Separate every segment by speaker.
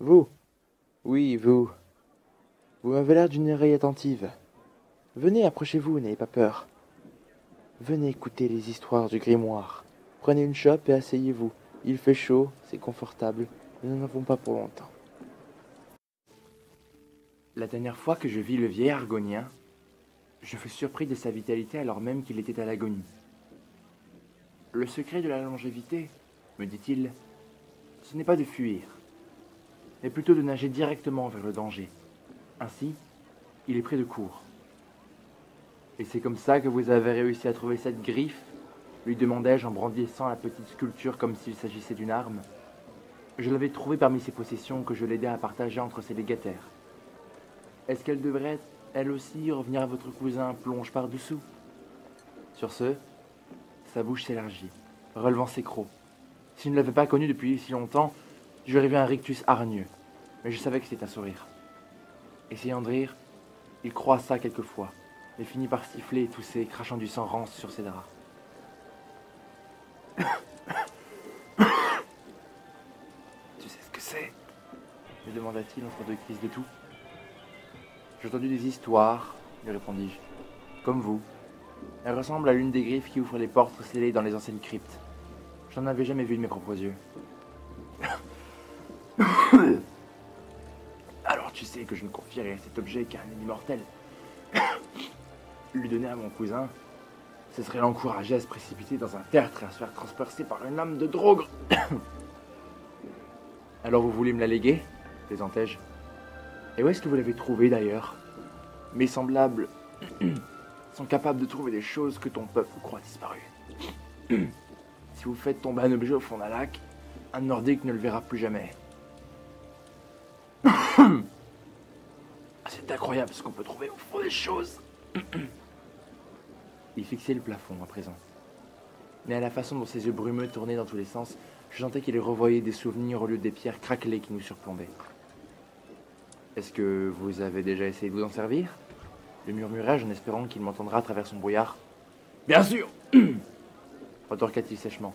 Speaker 1: Vous? Oui, vous. Vous m'avez l'air d'une oreille attentive. Venez, approchez-vous, n'ayez pas peur. Venez écouter les histoires du grimoire. Prenez une chope et asseyez-vous. Il fait chaud, c'est confortable. Nous n'en avons pas pour longtemps. La dernière fois que je vis le vieil argonien, je fus surpris de sa vitalité alors même qu'il était à l'agonie. Le secret de la longévité, me dit-il, ce n'est pas de fuir, mais plutôt de nager directement vers le danger. Ainsi, il est près de court. Et c'est comme ça que vous avez réussi à trouver cette griffe, lui demandai-je en brandissant la petite sculpture comme s'il s'agissait d'une arme. Je l'avais trouvée parmi ses possessions que je l'aidais à partager entre ses légataires. Est-ce qu'elle devrait, elle aussi, revenir à votre cousin plonge par-dessous? Sur ce, sa bouche s'élargit, relevant ses crocs. Si je ne l'avais pas connu depuis si longtemps, j'aurais vu un rictus hargneux, mais je savais que c'était un sourire. Essayant de rire, il croissa quelquefois, mais finit par siffler et tousser, crachant du sang rance sur ses draps. Tu sais ce que c'est? Me demanda-t-il entre deux crises de toux. J'ai entendu des histoires, lui répondis-je. Comme vous. Elle ressemble à l'une des griffes qui ouvrent les portes scellées dans les anciennes cryptes. Je n'en avais jamais vu de mes propres yeux. Alors tu sais que je ne confierai cet objet qu'à un immortel. Lui donner à mon cousin, ce serait l'encourager à se précipiter dans un tertre et à se faire transpercer par une lame de drogue. Alors vous voulez me la léguer? Plaisantai-je. Et où est-ce que vous l'avez trouvée d'ailleurs? Mes semblables sont capables de trouver des choses que ton peuple croit disparues. Si vous faites tomber un objet au fond d'un lac, un Nordique ne le verra plus jamais. C'est incroyable ce qu'on peut trouver au fond des choses. Il fixait le plafond à présent. Mais à la façon dont ses yeux brumeux tournaient dans tous les sens, je sentais qu'il revoyait des souvenirs au lieu des pierres craquelées qui nous surplombaient. Est-ce que vous avez déjà essayé de vous en servir? Lui murmurai-je en espérant qu'il m'entendra à travers son brouillard. Bien sûr retorqua-t-il sèchement.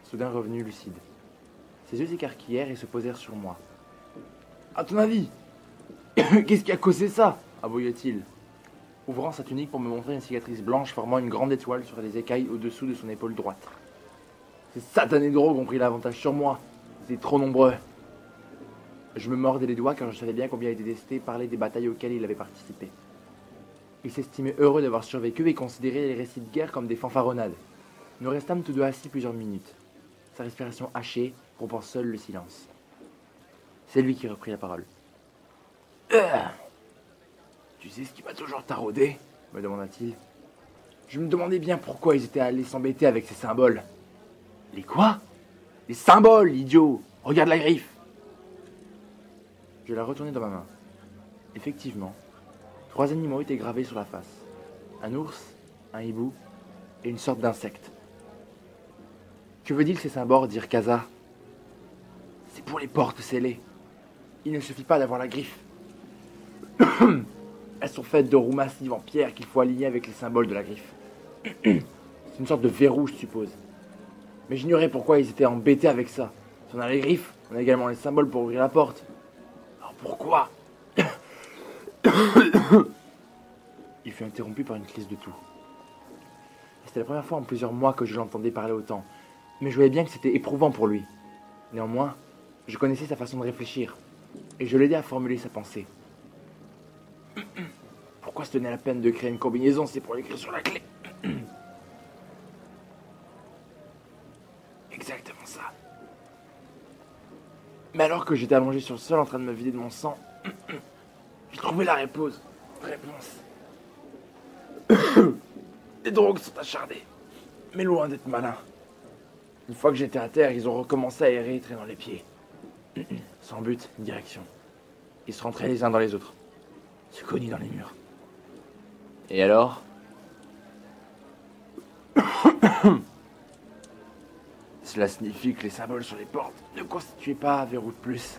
Speaker 1: Soudain revenu lucide. Ses yeux s'écarquillèrent et se posèrent sur moi. À ton avis, qu'est-ce qui a causé ça? Aboya-t-il, ouvrant sa tunique pour me montrer une cicatrice blanche formant une grande étoile sur les écailles au-dessous de son épaule droite. Ces satanés drogues ont pris l'avantage sur moi. Ils étaient trop nombreux. Je me mordais les doigts car je savais bien combien il détestait parler des batailles auxquelles il avait participé. Il s'estimait heureux d'avoir survécu et considérait les récits de guerre comme des fanfaronnades. Nous restâmes tous deux assis plusieurs minutes. Sa respiration hachée rompant seul le silence. C'est lui qui reprit la parole. Tu sais ce qui m'a toujours taraudé? Me demanda-t-il. Je me demandais bien pourquoi ils étaient allés s'embêter avec ces symboles. Les quoi? Les symboles, idiot! Regarde la griffe! Je la retournai dans ma main. Effectivement, 3 animaux étaient gravés sur la face. Un ours, un hibou et une sorte d'insecte. Que veut dire ces symboles, dire Kaza? C'est pour les portes scellées. Il ne suffit pas d'avoir la griffe. Elles sont faites de roues massives en pierre qu'il faut aligner avec les symboles de la griffe. C'est une sorte de verrou, je suppose. Mais j'ignorais pourquoi ils étaient embêtés avec ça. Si on a les griffes, on a également les symboles pour ouvrir la porte. Alors pourquoi? Il fut interrompu par une crise de toux. C'était la première fois en plusieurs mois que je l'entendais parler autant, mais je voyais bien que c'était éprouvant pour lui. Néanmoins, je connaissais sa façon de réfléchir, et je l'aidais à formuler sa pensée. Pourquoi se donner la peine de créer une combinaison? C'est pour l'écrire sur la clé. Exactement ça. Mais alors que j'étais allongé sur le sol en train de me vider de mon sang, j'ai trouvé la réponse. Les drogues sont acharnées, mais loin d'être malins. Une fois que j'étais à terre, ils ont recommencé à errer, traînant les pieds. Sans but, ni direction. Ils se rentraient les uns dans les autres, se cognaient dans les murs. Et alors? Cela signifie que les symboles sur les portes ne constituaient pas un verrou de plus.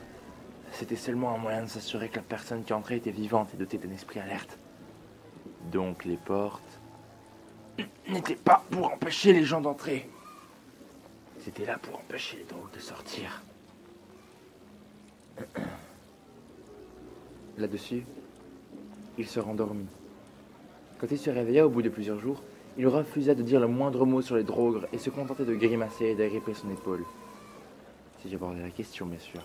Speaker 1: C'était seulement un moyen de s'assurer que la personne qui entrait était vivante et dotée d'un esprit alerte. Donc les portes n'étaient pas pour empêcher les gens d'entrer. C'était là pour empêcher les drogues de sortir. Là-dessus, il se rendormit. Quand il se réveilla au bout de plusieurs jours, il refusa de dire le moindre mot sur les drogres et se contentait de grimacer et d'agriper son épaule. Si j'abordais la question, bien sûr.